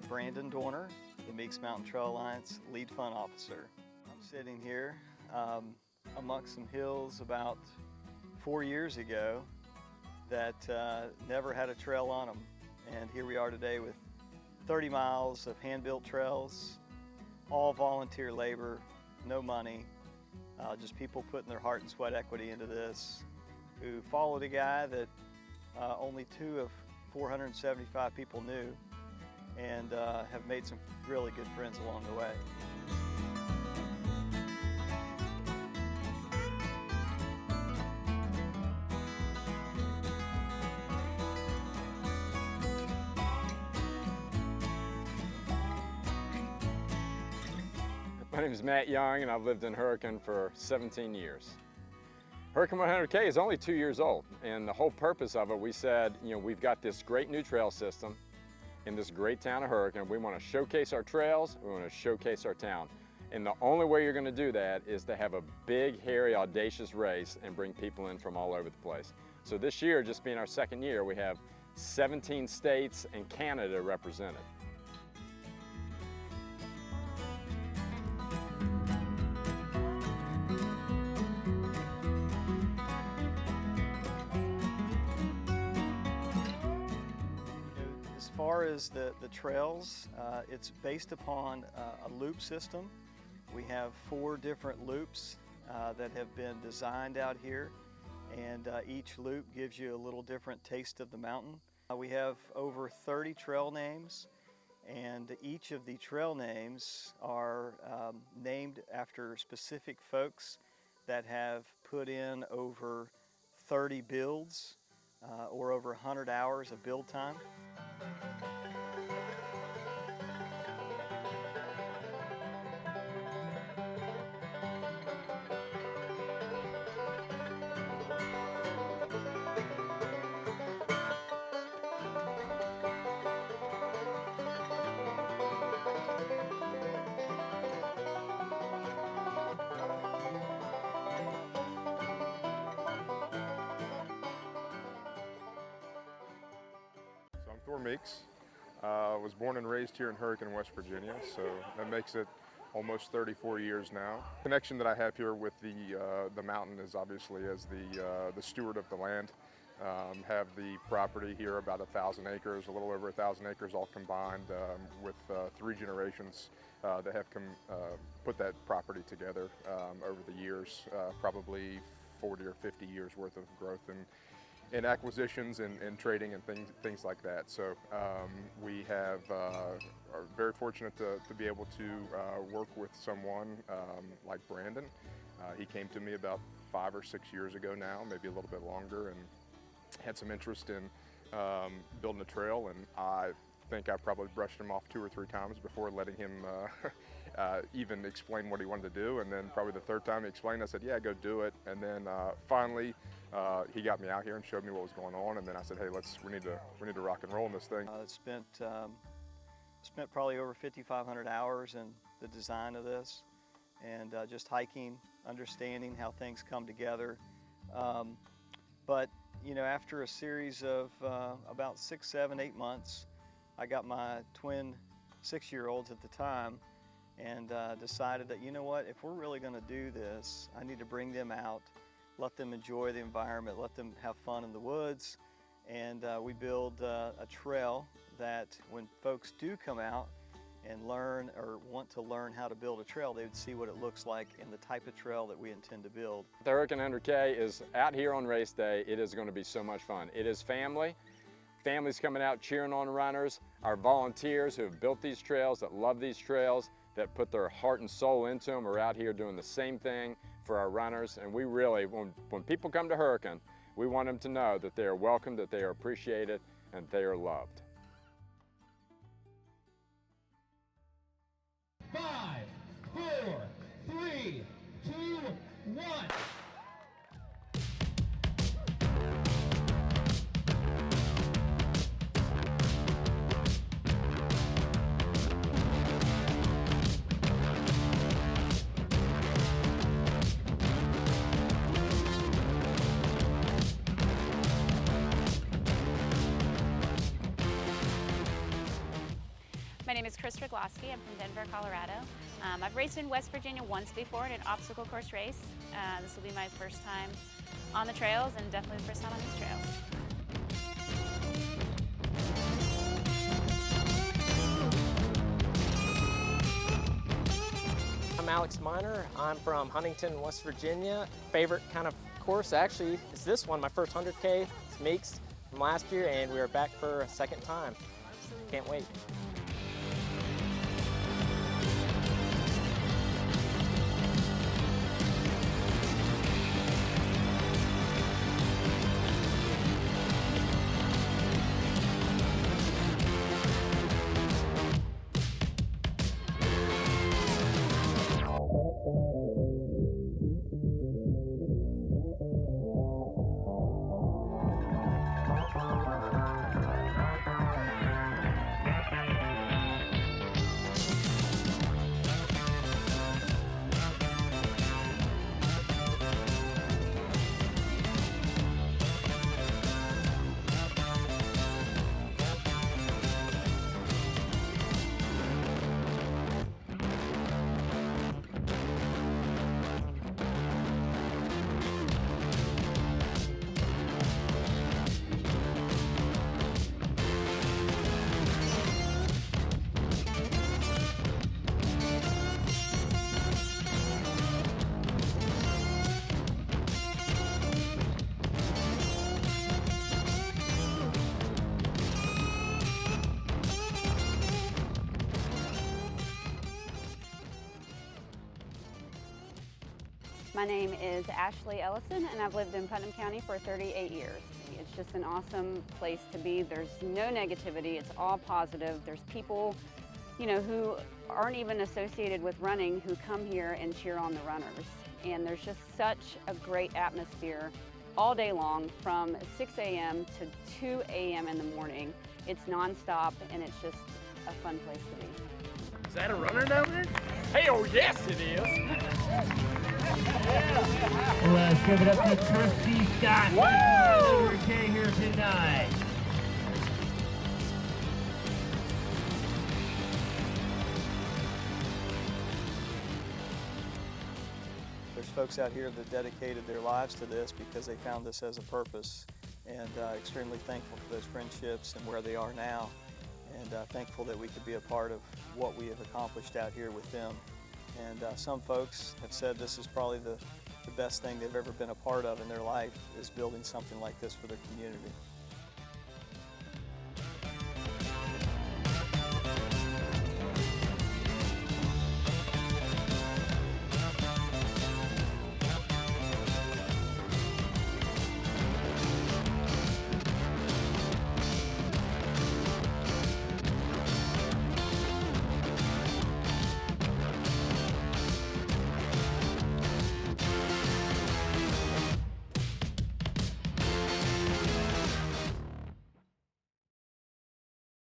Brandon Dorner, the Meeks Mountain Trail Alliance Lead Fund Officer. I'm sitting here amongst some hills about 4 years ago that never had a trail on them. And here we are today with 30 miles of hand-built trails, all volunteer labor, no money, just people putting their heart and sweat equity into this, who followed a guy that only 2 of 475 people knew, and have made some really good friends along the way. My name is Matt Young, and I've lived in Hurricane for 17 years. Hurricane 100K is only 2 years old, and the whole purpose of it, we said, we've got this great new trail system in this great town of Hurricane. We want to showcase our trails, we want to showcase our town. And the only way you're going to do that is to have a big, hairy, audacious race and bring people in from all over the place. So this year, just being our second year, we have 17 states and Canada represented. As far as the trails, it's based upon a loop system. We have 4 different loops that have been designed out here, and each loop gives you a little different taste of the mountain. We have over 30 trail names, and each of the trail names are named after specific folks that have put in over 30 builds or over 100 hours of build time. I'm Meeks. Was born and raised here in Hurricane, West Virginia, so that makes it almost 34 years now. The connection that I have here with the mountain is obviously as the steward of the land. Have the property here about 1,000 acres, a little over 1,000 acres all combined, with 3 generations that have put that property together over the years, probably 40 or 50 years worth of growth in acquisitions and trading and things like that. So we are very fortunate to be able to work with someone like Brandon. He came to me about 5 or 6 years ago now, maybe a little bit longer, and had some interest in building a trail, and I think I probably brushed him off 2 or 3 times before letting him even explain what he wanted to do. And then probably the 3rd time he explained, I said, yeah, go do it. And then finally he got me out here and showed me what was going on. And then I said, hey, we need to rock and roll in this thing. Spent probably over 5,500 hours in the design of this, and just hiking, understanding how things come together. But after a series of about 6, 7, 8 months, I got my twin 6-year-olds at the time, and decided that, if we're really going to do this, I need to bring them out, let them enjoy the environment, let them have fun in the woods, and we build a trail that when folks do come out and learn or want to learn how to build a trail, they would see what it looks like and the type of trail that we intend to build. The Hurricane 100K is out here on race day. It is going to be so much fun. It is family. Families coming out cheering on runners, our volunteers who have built these trails, that love these trails, that put their heart and soul into them, are out here doing the same thing for our runners. And we really, when people come to Hurricane, we want them to know that they are welcome, that they are appreciated, and they are loved. 5, 4, 3, 2, 1. My name is Chris Rigloski. I'm from Denver, Colorado. I've raced in West Virginia once before in an obstacle course race. This will be my first time on the trails and definitely the first time on these trails. I'm Alex Miner. I'm from Huntington, West Virginia. Favorite kind of course actually is this one, my first 100K. It's Meeks from last year, and we are back for a second time. Can't wait. My name is Ashley Ellison, and I've lived in Putnam County for 38 years. It's just an awesome place to be. There's no negativity. It's all positive. There's people, who aren't even associated with running who come here and cheer on the runners. And there's just such a great atmosphere all day long from 6 a.m. to 2 a.m. in the morning. It's nonstop, and it's just a fun place to be. Is that a runner down there? Hell yes it is! Let's give it up to Kirsty Scott. Woo! Here tonight. There's folks out here that dedicated their lives to this because they found this as a purpose, and extremely thankful for those friendships and where they are now, and thankful that we could be a part of what we have accomplished out here with them. And some folks have said this is probably the best thing they've ever been a part of in their life, is building something like this for their community.